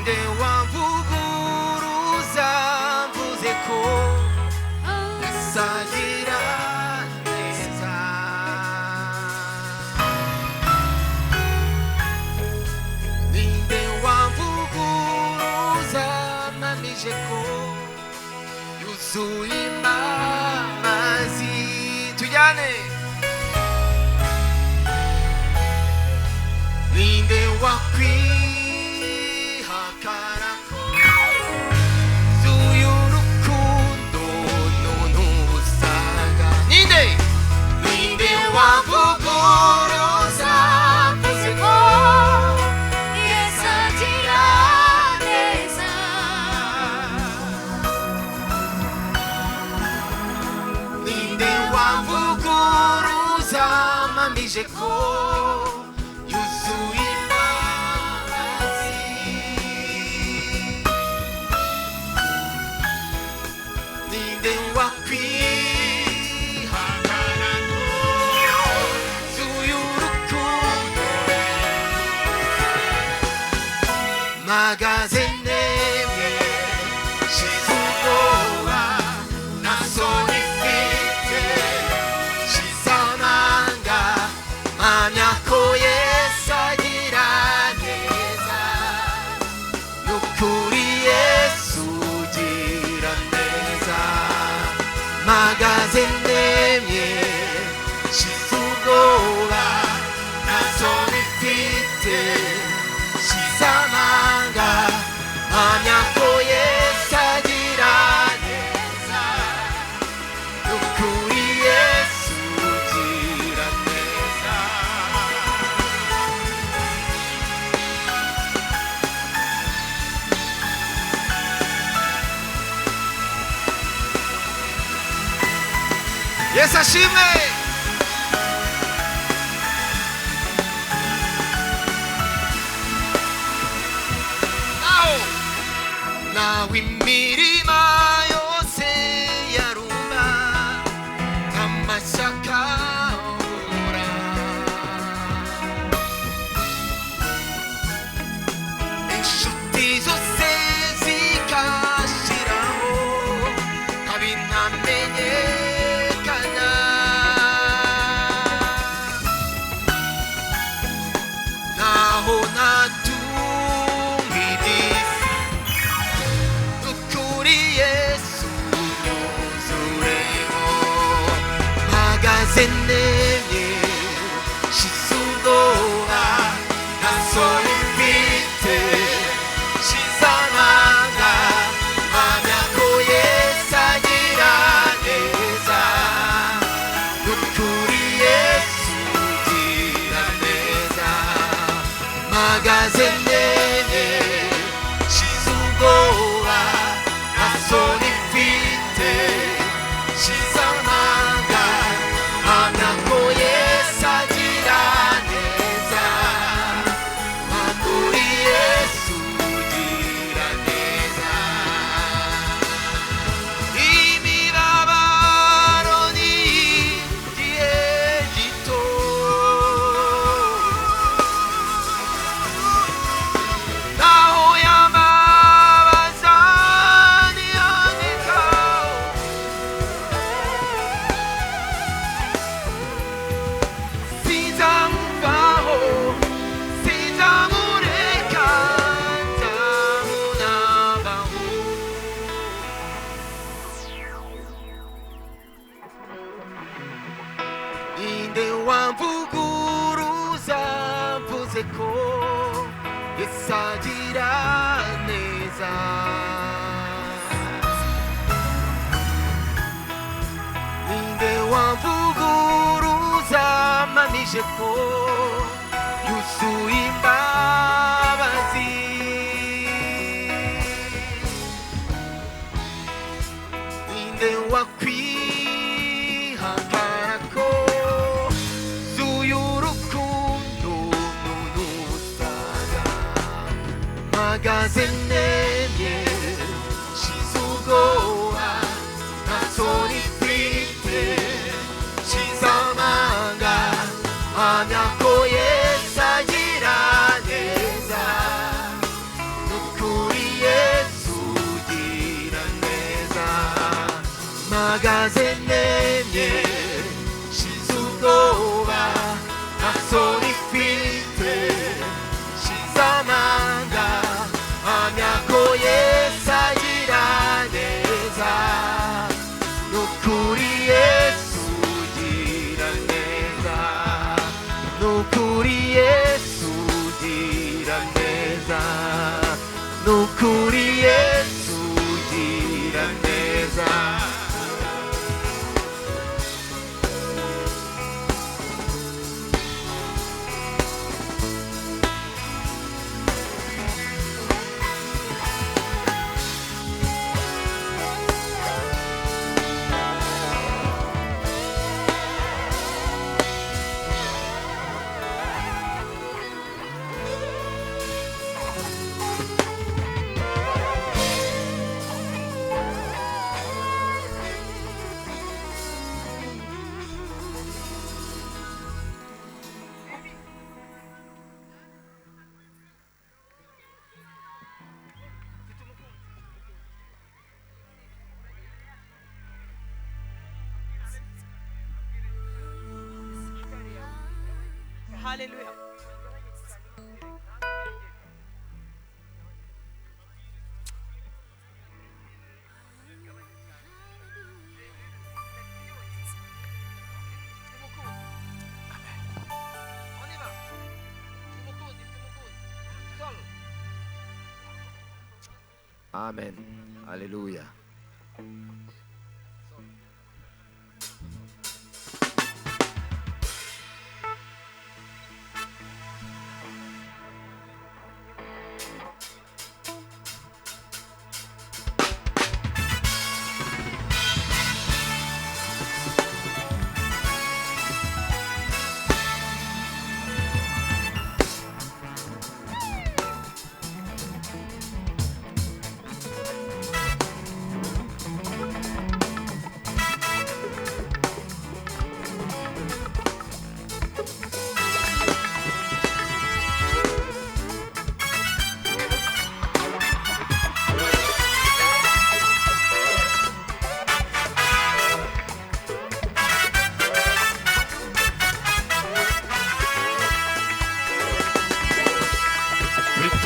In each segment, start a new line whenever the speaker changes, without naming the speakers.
ninde wamvuguruza mvuze ko sagira neza ninde wamvuguruza mpamije ko yuzuye imbabazi tujyane ninde wakwihakana ko zuyu rukundo n'ubusaga ninde wavuguruza mvuze ko
Yesu agira neza
ninde wamvuguruza mpamije ko yuzuye imbabazi ninde wakwihakana ko zuyu rukundo mpagaze nemye shize ubwoba nta soni mfite shize amanga mpamya ko Yesu agira neza n'ukuri Yesu ugira neza mpagaze nemye shize ubwoba nta soni mfite shize amanga mpamya ko Yesu agira neza n'ukuri Yesu ugira neza Yesu ashimwe nawe imirima yose yarumba amashyaka ahora inshuti zose zikashiraho abintamenyekana naho natumviriza ukuri Yesu yuzureho mpagaze nemye shize ubwoba nta soni mfite shize amanga mpamya ko Yesu agira neza n'ukuri Yesu ugira neza mpagaze nemye shize ubwoba nta soni mfite shize amanga mpamya ko Yesu agira neza n'ukuri Yesu ugira neza imibabaro ni igihe gito naho yambabaza ntiyandika sinzamuvaho sinzamureka nzamunabaho ninde wamvuguruza mvuze ko Yesu agira neza ninde wamvuguruza mpamije ko yuzuye imbabazi ninde wakwihakana ko zuyu rukundo n'ubusaga mpagaze nemye shize ubwoba nta soni mfite shize amanga mpamya ko Yesu agira neza n'ukuri gira neza nukuri Yesu gira neza
Hallelujah.
아멘 할렐루야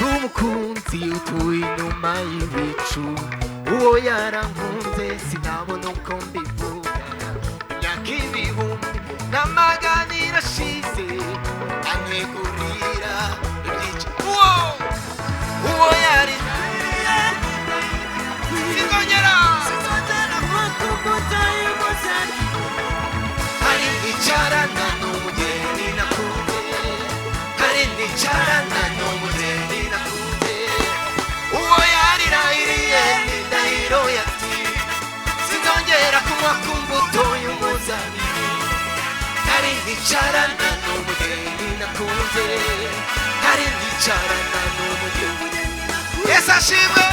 umukunzi utuye inyuma y'ibicu uwo yarankunze sinabona uko mbivuga imyaka ibihumbi n'amagana irashize antegurira ibyica uwo yari sinzongera hari icarana n'umugeni nakunze hari n'icarana n'umugeni nakunze uwo yarirahiriye n'indahiro yati sinzongera kunywa ku mbuto y'umuzabibu hari n'icarana n'umugeni nakunze hari n'icarana n'umugeni Yesu ashimwe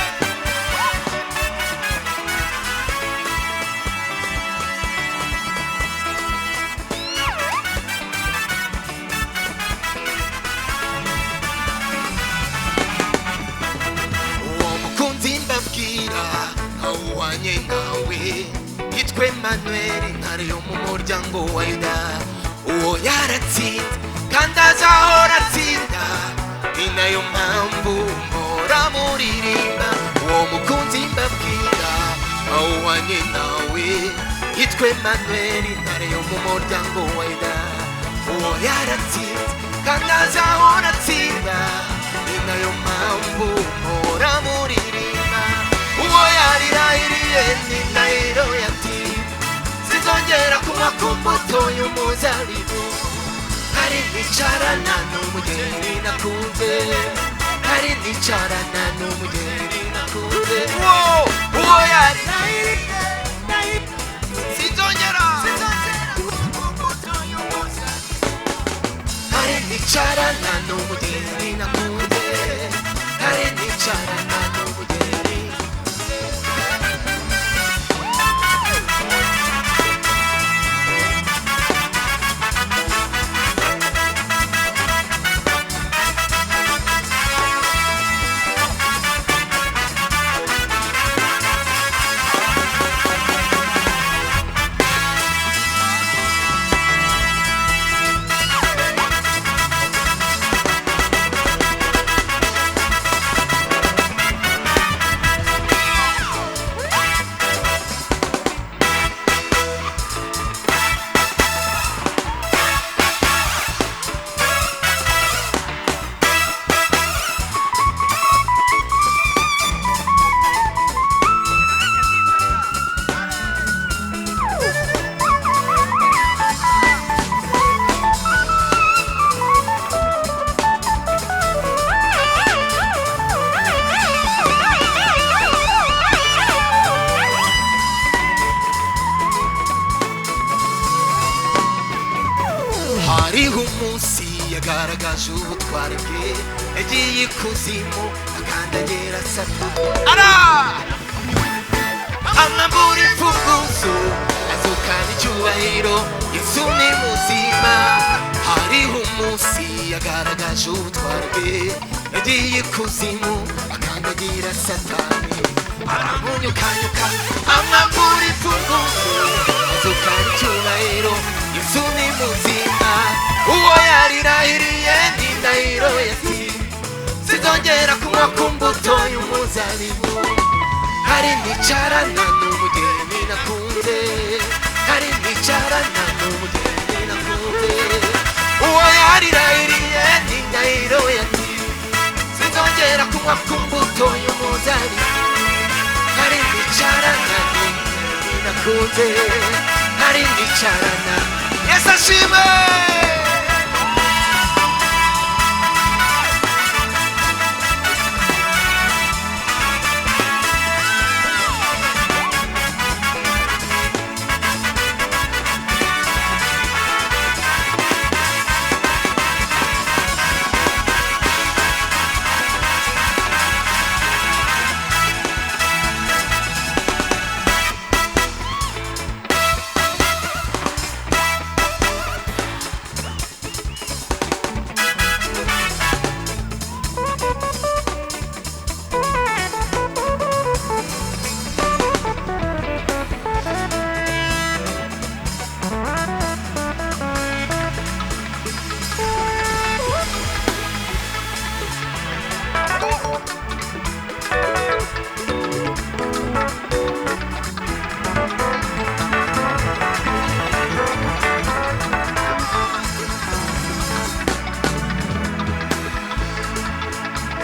awuhanye nawe yitwa Emmanuel intare yo mu muryango wa Yuda uwo yaratsinze kandi azahora atsinda ni nayo mpamvu mpora muririmba uwo mukunzi mbabwira awuhanye nawe yitwa Emmanuel intare yo mu muryango wa Yuda uwo yaratsinze kandi azahora atsinda ni nayo mpamvu mpora muririmba uwo yarirahiriye n'indahiro yati sinzongera kunywa ku mbuto y'umuzabibu hari n'icarana n'umugeni nakunze hari n'icarana n'umugeni nakunze uwo yarirahiriye sinzongera hari n'icarana n'umugeni nakunze hari n'icarana n'umugeni yagaragaje ubutware bwe yagiye ikuzimu akandagira Satani amwambura imfunguzo azukana icyubahiro Yesu ni muzima hariho umunsi yagaragaje ubutware bwe yagiye ikuzimu akandagira Satani aramunyukanyuka amwambura imfunguzo azukana icyubahiro Yesu ni muzima uwo yarirahiriye ni ndahiro yati sinzongera kunywa ku mbuto y'umuzabibu hari nicarana n'umugeni nakunze hari nicarana n'umugeni nakunze uwo yarirahiriye ni ndahiro yati sinzongera kunywa ku mbuto y'umuzabibu hari nicarana n'umugeni nakunze hari nicarana Yesu ashimwe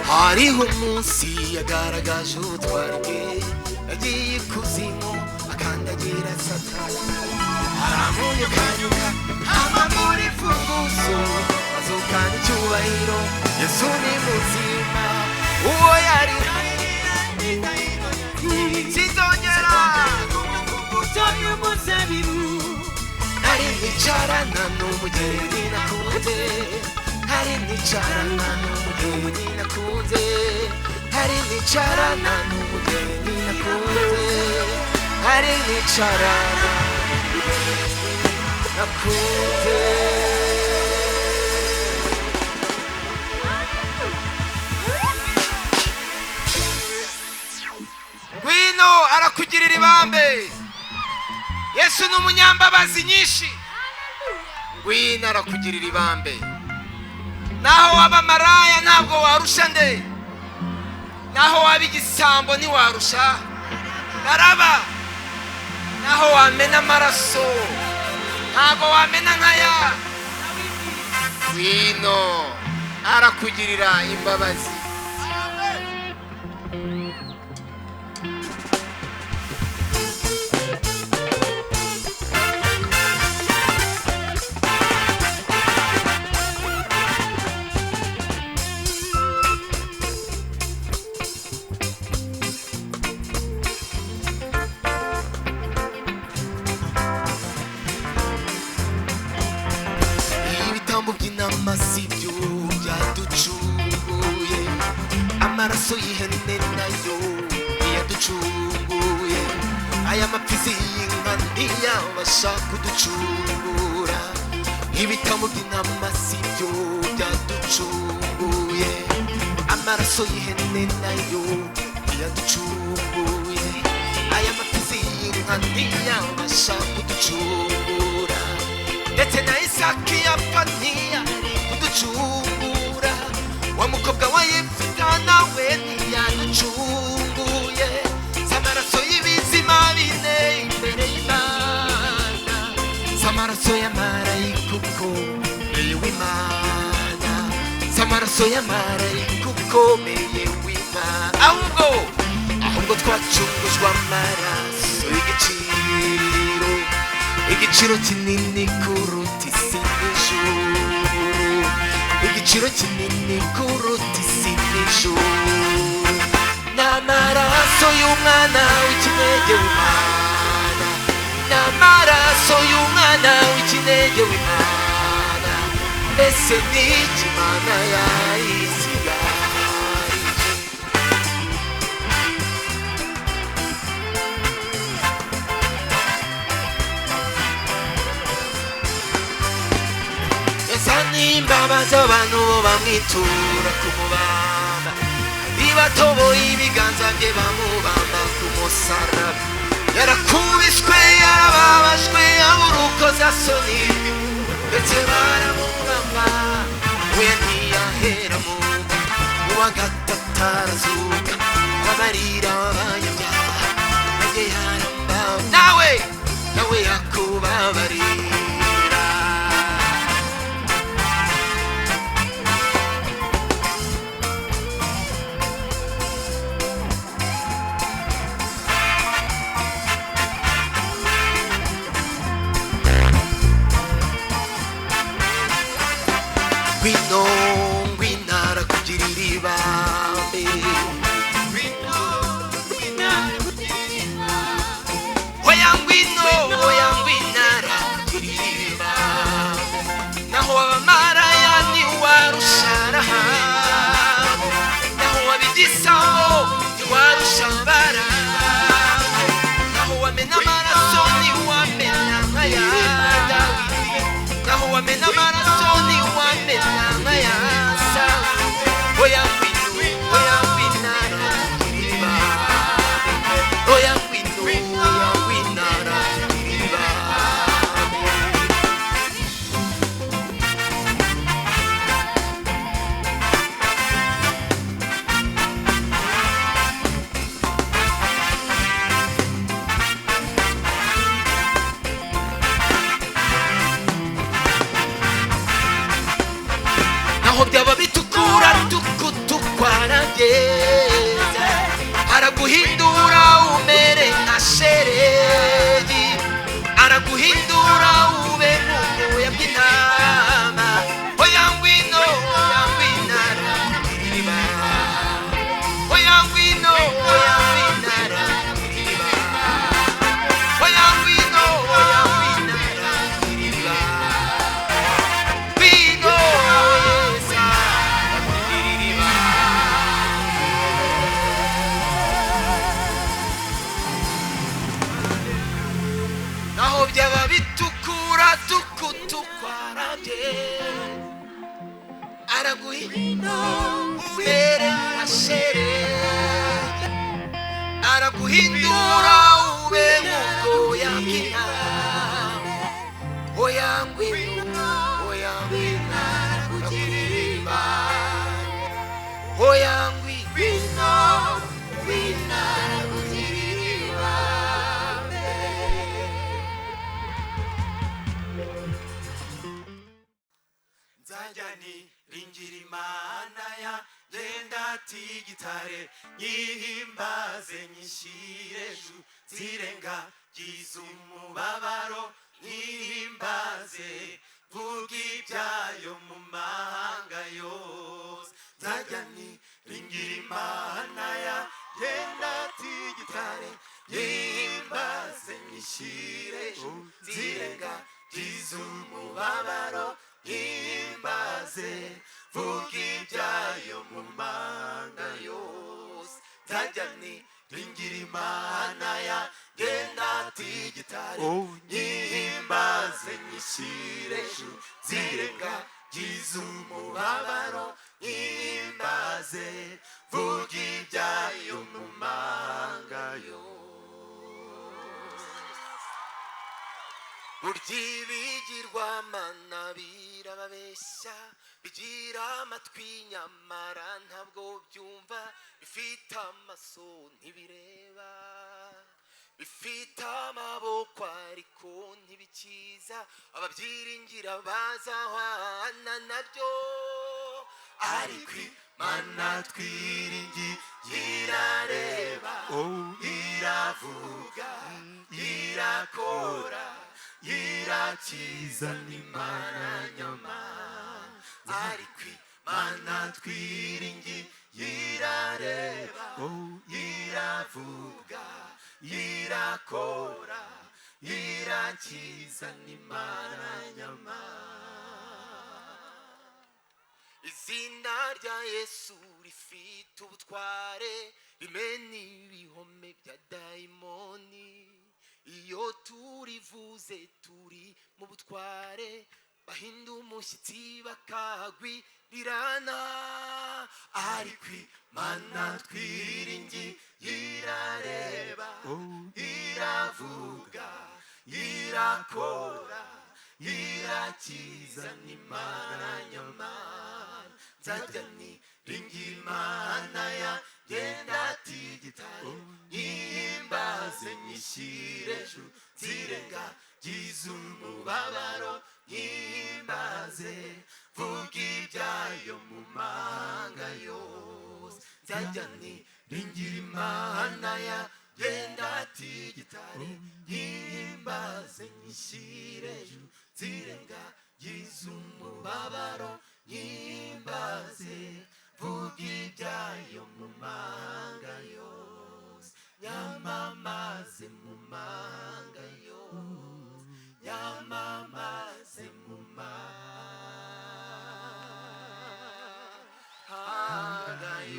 hariho umunsi yagaragaje ubutware bwe yagiye ikuzimu akandagira Satani aramunyukanyuka amwambura imfunguzo azukana icyubahiro Yesu ni muzima uwo yarirahiriye sinzongera kunywa ku mbuto y'umuzabibu hari nicarana n'umugeni nakunze hari nicarana n'umugeni nakunze hari nicarana n'umugeni nakunze hari nicarana nakunze ngwino arakugirira ibambe Yesu ni umunyambabazi nyinshi ngwino arakugirira ibambe naho waba maraya ntabwo warusha nde naho waba igisambo ntiwarusha naraba naho wamena amaraso ntabwo wamena nkaya ngwino arakugirira imbabazi amasibyo yaducunguye amaraso y'ihene nayo yaducunguye aya mapfizi y'inka ntiyabasha kuducungura ibitamo by'amasibyo yaducunguye amaraso y'ihene nayo yaducunguye aya mapfizi y'inka ntiyabasha kuducungura ndetse na Isaki yapfaniya kuducungura wa mukobwa wa Yefuta nawe ntiyaducunguye z'amaraso y'ibizima bine imbere y'Imana z'amaraso y'amarayika ukomeye w'Imana z'amaraso y'amarayika ukomeye w'Imana ahubwo twacungujwe amaraso y'igiciro igiciro kinini kuruta isi n'ijuru igiciro kinini kuruta isi n'ijuru n'amaraso y'umwana w'ikinege w'Imana n'amaraso y'umwana w'ikinege w'Imana ese n'iki Imana yayisigarije. yazaniye imbabazi abantu bo bamwitura ku mubamba, kandi batoboye ibiganza bye bamubamba ku musaraba. yarakubiswe yarababajwe abura uko zasoni, ndetse baramubamba we ntiyahera mu mva. uwa gatatu arazuka ababarira abanyabyaha, nanjye yarambawe nawe yakubabarira. Ngwino ngwino arakugirira ibambe, oya ngwino arakugirira ibambe. naho abamaraya ntiwarushara, naho wabigisaho ntiwarusha bara, naho wamena amaraso ntiwamena nka ya Dawidi, naho wamena amaraso ntiwamena nka ya Sawuli. oya ngwino arakugirira ibambe, oya ngwino arakugirira ibambe. naho byaba bitukura tukwarageza, araguhindura umere nka sheregi, araguhindura ube nk'ubwoya bw'intama. oya ngwino arakugirira ibambe, oya ngwino arakugirira ibambe, oya ngwino arakugirira ibambe. ngwino Yesu arakugirira ibambe. naho byaba bitukura tukwarabye, araguhindura ubere nka sheregi, araguhindura ube nk'ubwoya bw'intama. oya ngwino arakugirira ibambe, oya ngwino arakugirira ibambe. nzajya niringira Imana yanjye ndatigitare, nyihimbaze nyishyire ejuru zirengagiza umubabaro, nyihimbaze vuga ibyayo mu mahanga yose. nzajya niringira Imana yanjye ndatigitare, nyihimbaze nyishyire ejuru zirengagiza umubabaro, nyihimbaze vuga ibyayo mu mahanga yose. nzajya niringira Imana yanjye ndatigitare, nyihimbaze nyishyire ejuru zirengagiza umubabaro, nyihimbaze vuga ibyayo mu mahanga yose. burya ibigirwamana birababeshya, bigira amatwi nyamara ntabwo byumva, bifite amaso ntibireba, bifite amaboko ariko ntibikiza, ababyiringira bazahwana nabyo. ariko Imana twiringiye irareba, iravuga, irakora, irakiza, n'Imana nyama. ariko Imana twiringiye irareba, iravuga, irakora, irakiza, n'Imana nyama. izina rya Yesu rifite ubutware rimena ibihome bya dayimoni iyo turivuze turi mu butware bahinda umushyitsi bakagwirirana ariko Imana twiringiye irareba iravuga irakora irakiza n'Imana nyamara nzajya niringira Imana yagenda tigitare nyihimbaze nyishyire hejuru nzirengagize umubabaro nyihimbaze vuga ibyayo mu mahanga yose nzajya niringira Imana yagenda tigitare nyihimbaze nyishyire hejuru nzirengagize umubabaro nyihimbaze vuga ibyayo mu mahanga yose nyamamaze mu mahanga yose nyamamaze mu mahanga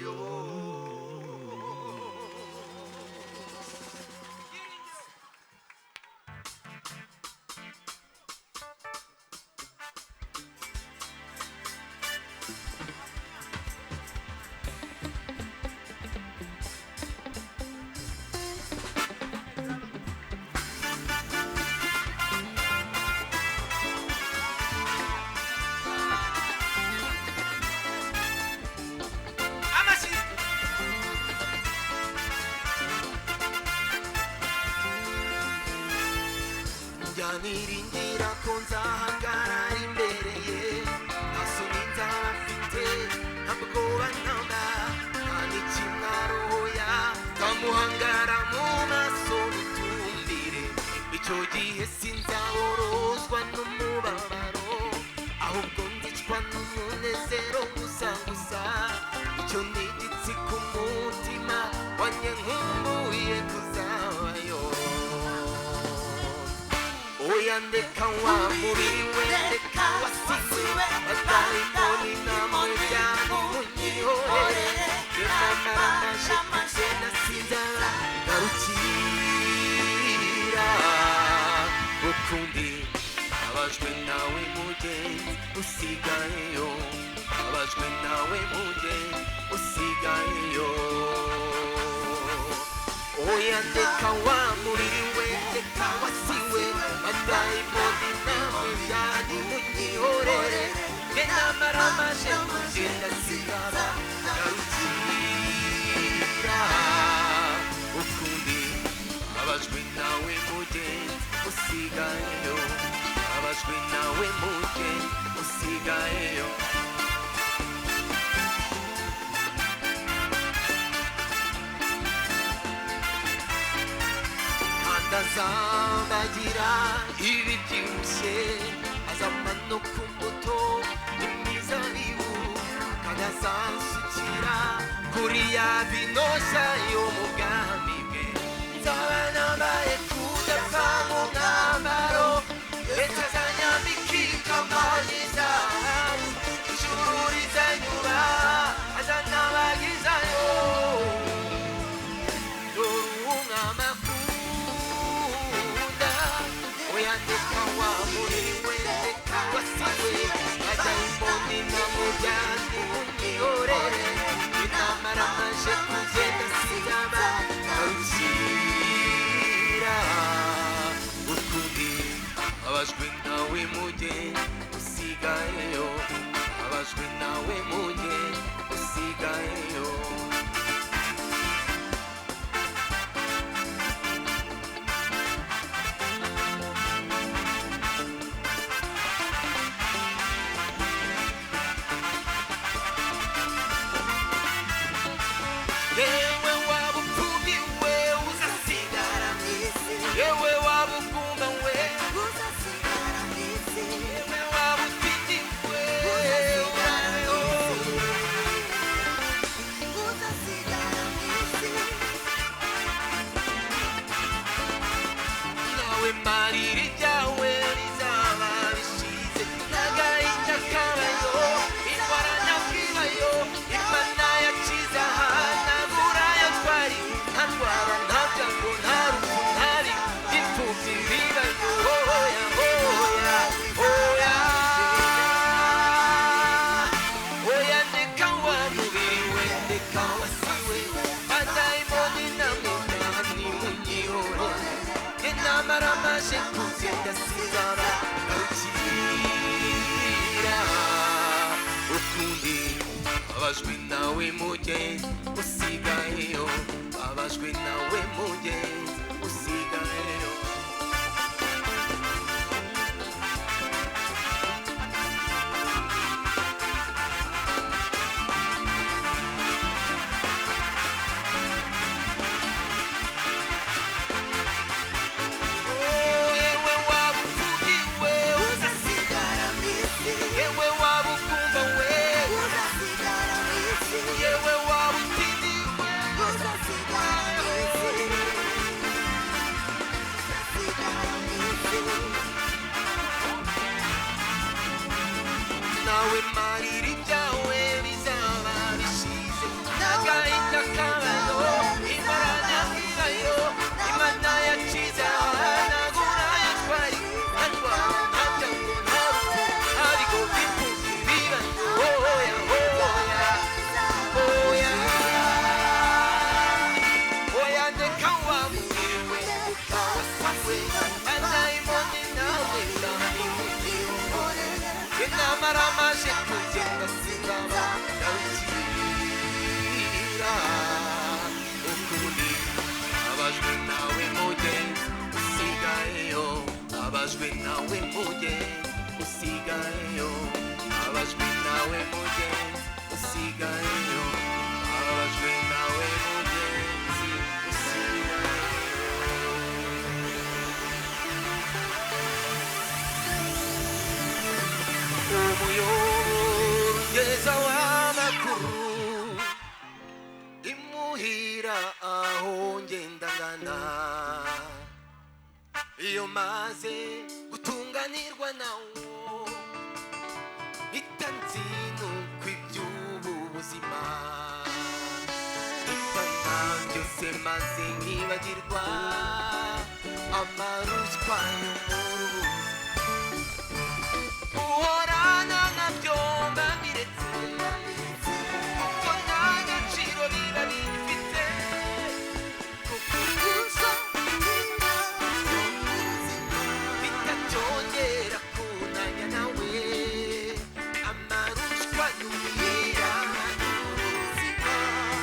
yose. Niringira ko nzahagarara imbere ye ntasoni nzaba mfite ntabwo banamba nta n'ikimwaroya nzamuhangara mu maso mutumbire icyo gihe sinzaborozwa n'umubabaro ahubwo ndicwa n'umunezero gusa icyo ni igitsi ku mutima wanjye nkumbuye kuzabayo oya ndeka wa mubiri we ndeka wasiwe batayimoni namujyana munyihorere remamara naje kugenda sinzara garukira ukundi abajwe nawe mugenzi usigayeyo abajwe nawe mugenzi usigayeyo oya ndeka wa mubiri we ndeka wasiwe batayimoni namujyana munyihorere remamara naje kugenda sinzara garukira ukundi abajwe nawe mugenzi usigayeyo abajwe nawe mugenzi usigayeyo azambagira ibibyibushye azamanuka imbuto n'imizabibu kandi azansukira kuri ya binoshya yo mu bwami bwe nzaba nambaye kudapfa mu mwambaro ndetse azanyambika ikamba ry'izahabu ijuru rizanyura azanabagizayo ndeka wa mubiri we ndeka wasiwe batayimoni namujyana munyihorere inamara naje kugenda sinzaba garukira ukundi abajwe nawe mugenzi usigayeyo abajwe nawe mugenzi usigayeyo
Uza
ababajwe nawe mugenzi usigayeyo ababajwe nawe mugenzi usigayeyo nawe marira ibyawe bizaba bishize n'agahinda kabayo imana nyirayo imana yacize ahanagura yatwaye arwaye ntabyo ngo ntabwo ariko bifuza ibibazo oya oya oya oya ndeka wamwewe wasawe anayimoni nawe namara amaje kugenda singaba ndawukira ukundi abajwe nawe mugenzi usigayeyo abajwe nawe mugenzi usigayeyo abajwe nawe mugenzi usigayeyo abajwe nawe mugenzi usigayeyo umuyogeza w'amakuru imuhira aho ngenda ngana iyo maze gutunganirwa nawo mpita nzinuka iby'ubu buzima mpita byose maze nkibagirwa amaruswa yo mu rubuga uhorana nabyo mbabiretse kuko nta gaciro biba bifite kuko gusa bitacyongera kunanya nawe amarushwa y'umwira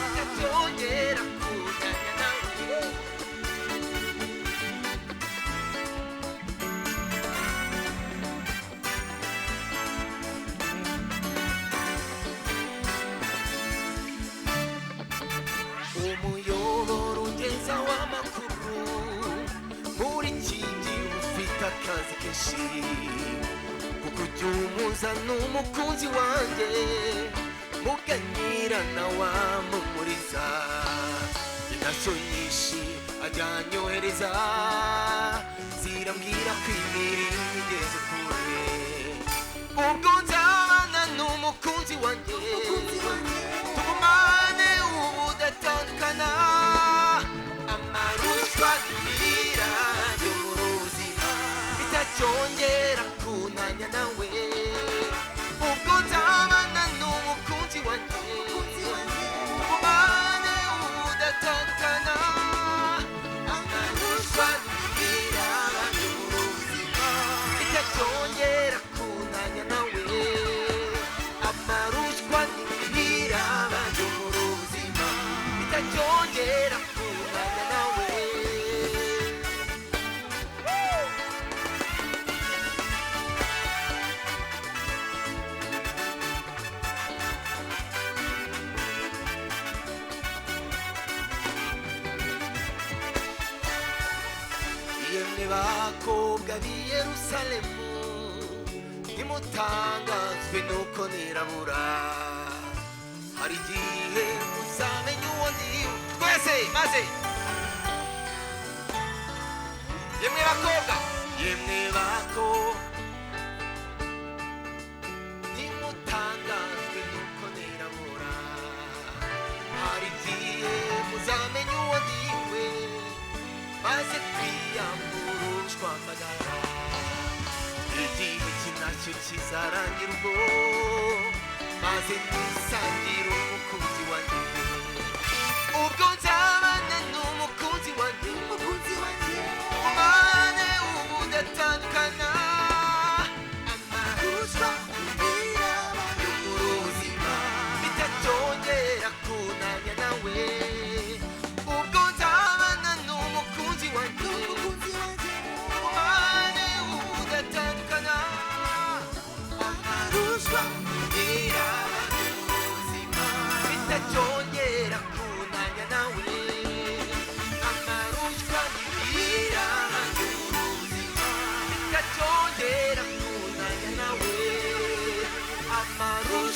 bitacyongera kunanya nawe umuyoboro ugeza w'amakuru muri iki gihe ufite akazi kenshi kuko ujya umuza n'umukunzi wanjye muganira na wamumuriza inaso nyinshi ajya anyohereza zirambwira ko imirimo igeze kure ubwo nzabana n'umukunzi wanjye tugumane ubudatandukana amarushwa y'imira yo mu buzima bitacyongera kunanya nawe ubwo nzabana n'umukunzi wanjye tugumane ubudatandukana amarushwa y'imira yo mu buzima bitacyongera kunanya nawe amarushwa y'imira yo mu buzima bitacyongera kunanya nawe yemwe bakobwa b'i Yerusalemu nimutangazwe nuko nirabura hari igihe muzamenya uwo ndiwe twese maze yemwe bakobwa nimutangazwe nuko nirabura hari igihe muzamenya uwo ndiwe maze twiyamburushwa amagara igihe kinacyo kizarangira ubwo maze nisangira umukunzi wanjye ubwo nzabana n'umukunzi wanjye umane ubudatandukana amarushwa yo mu buzima bitacyongera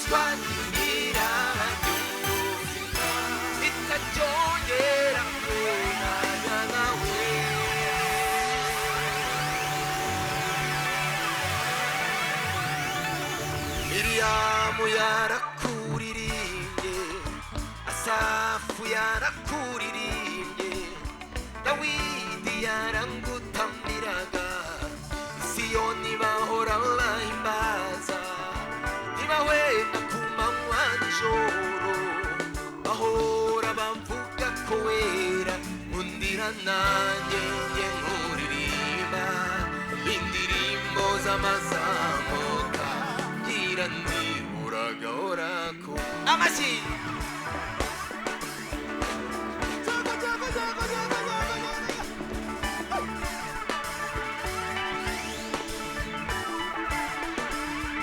ndababazwa n'imiraba y'ubuzima itacyongera kubonana nawe. Miriyamu yarakuririmbye, Asafu yarakuririmbye, Dawidi yarangutamiraga, Siyoni bahora bahimbaza, ntibahwema ku manywa n'ijoro, bahora bavuga ko wera, undira nanjye njye nkuririmba indirimbo z'amazamuka, ngira nti uragahorako. Amashyi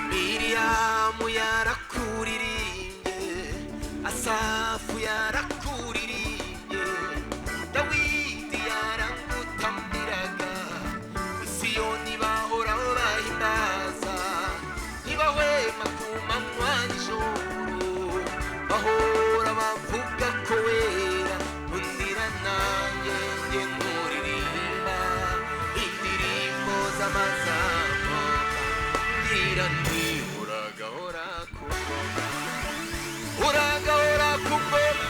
Miriyamu yarakuririmbye, Asafu yarakuririmbye, Dawidi yarangutamiraga, Siyoni bahora bahimbaza, ntibahwema ku manywa n'ijoro, bahora bavuga ko wera, undira nanjye njye nkuririmba indirimbo z'amazamuka, ngira nti uragahora ku ngoma, uragahora ku ngoma.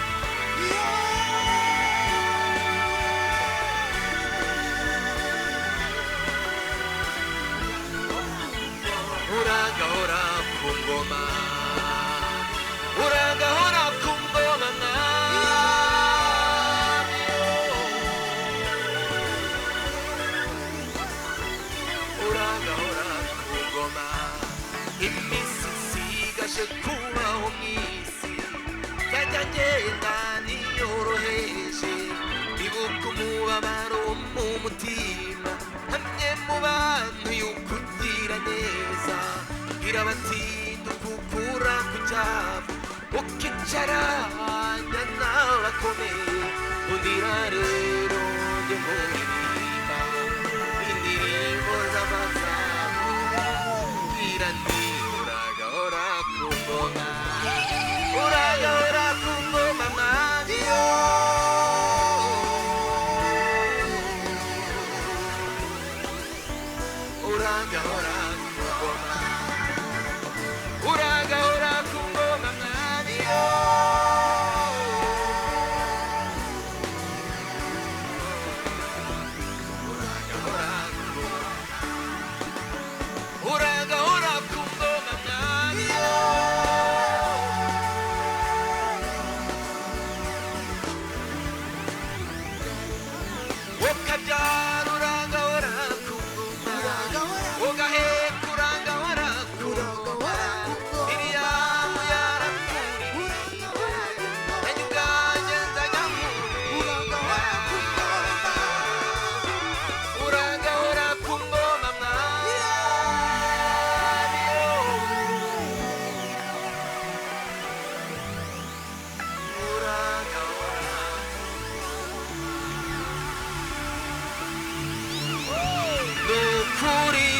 Uragahora ku ngoma, uragahora ku ngoma mwami, uragahora ku ngoma. Iminsi isigaje kubaho mw'isi yajya ngenda niyoroheje, ibuka umubabaro wo mu mutima, hamwe mu bantu y'ukugira neza, irabatinda ukukura ku cyavu, ukicaranya n'abakomeye, undira rero njye nkuririmba indirimbo z'amazamuka, ngira nti uragahora ku ngoma, uragahora ku ngoma mwami yo. Uragahora ku ngoma, uragahora ku ngoma mwami yo. Uragahora ku ngoma, uragahora ku ngoma mwami yo. Wokabyara uragahora ku ngoma, ugaheka uragahora ku ngoma. Miriyamu yarakuririmbye, nanjye ubwanjye nzajya nkuririmba, uragahora ku ngoma mwami yo. Uragahora nukuri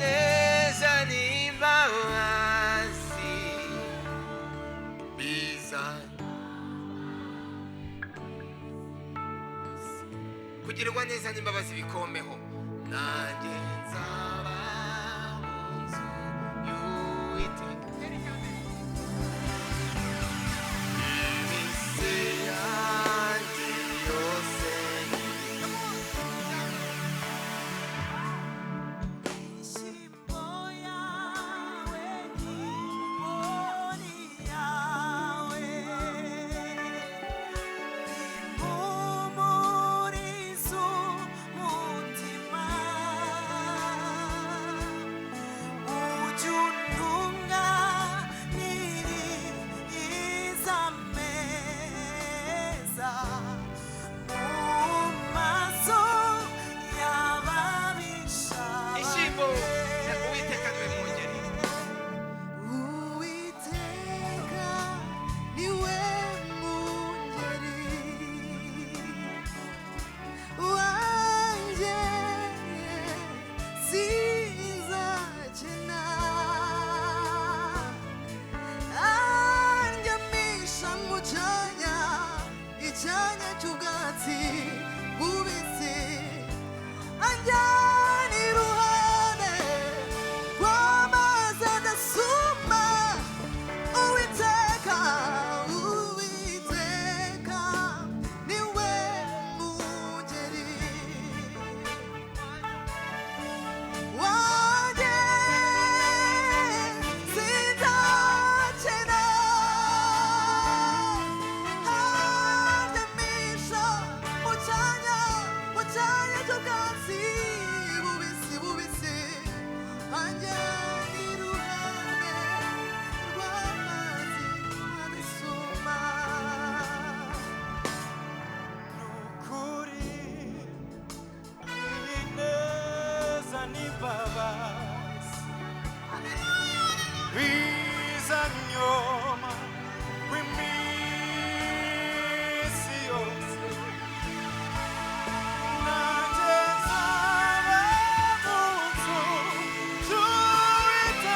neza n'imbabazi biza, kugirirwa neza n'imbabazi bikomeho, nanjye nzaba mu nzu y'Uwiteka iminsi yanjye yose.
Umurizo mutima
cyanya cy'ubwatsi bubisi anjyana iruhande rw'amazi adasuma Uwiteka Uwiteka niwe mungeri wanjye sinzakena haramisha mu cyanya cy'ubwatsi bubisi bubisi anjyana iruhande rw'amazi adasuma
nukuri ineza n'imbabazi bizanyoma w'iminsi yose nanjye nzaba mu nzu y'Uwiteka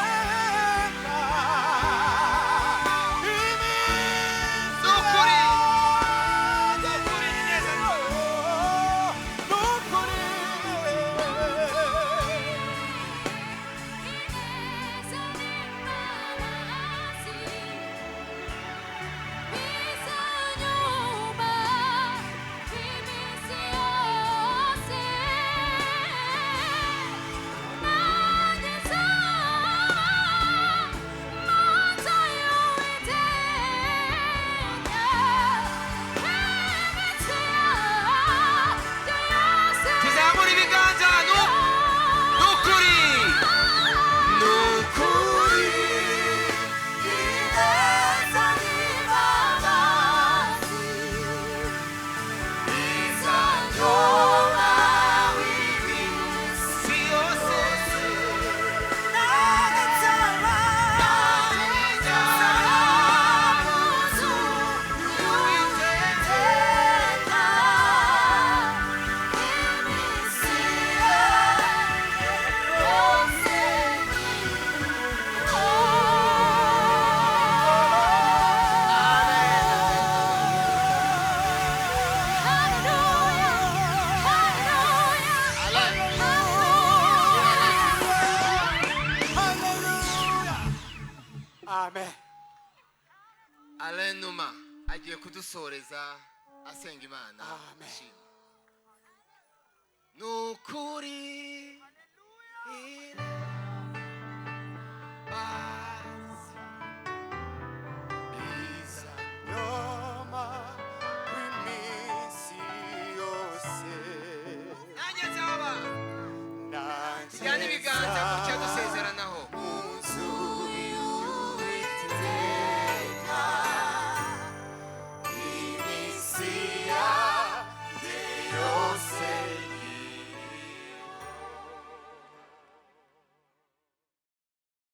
iminsi
Nukuri ineza tuzamura ibiganza nukuri
ineza n'imbabazi bizanyoma
si yose
nanjye nzaba mu nzu y'Uwiteka iminsi yanjye yose
amen.
alenuma agiye kudusoreza asenga Imana
Amen.
ashima. Nukuri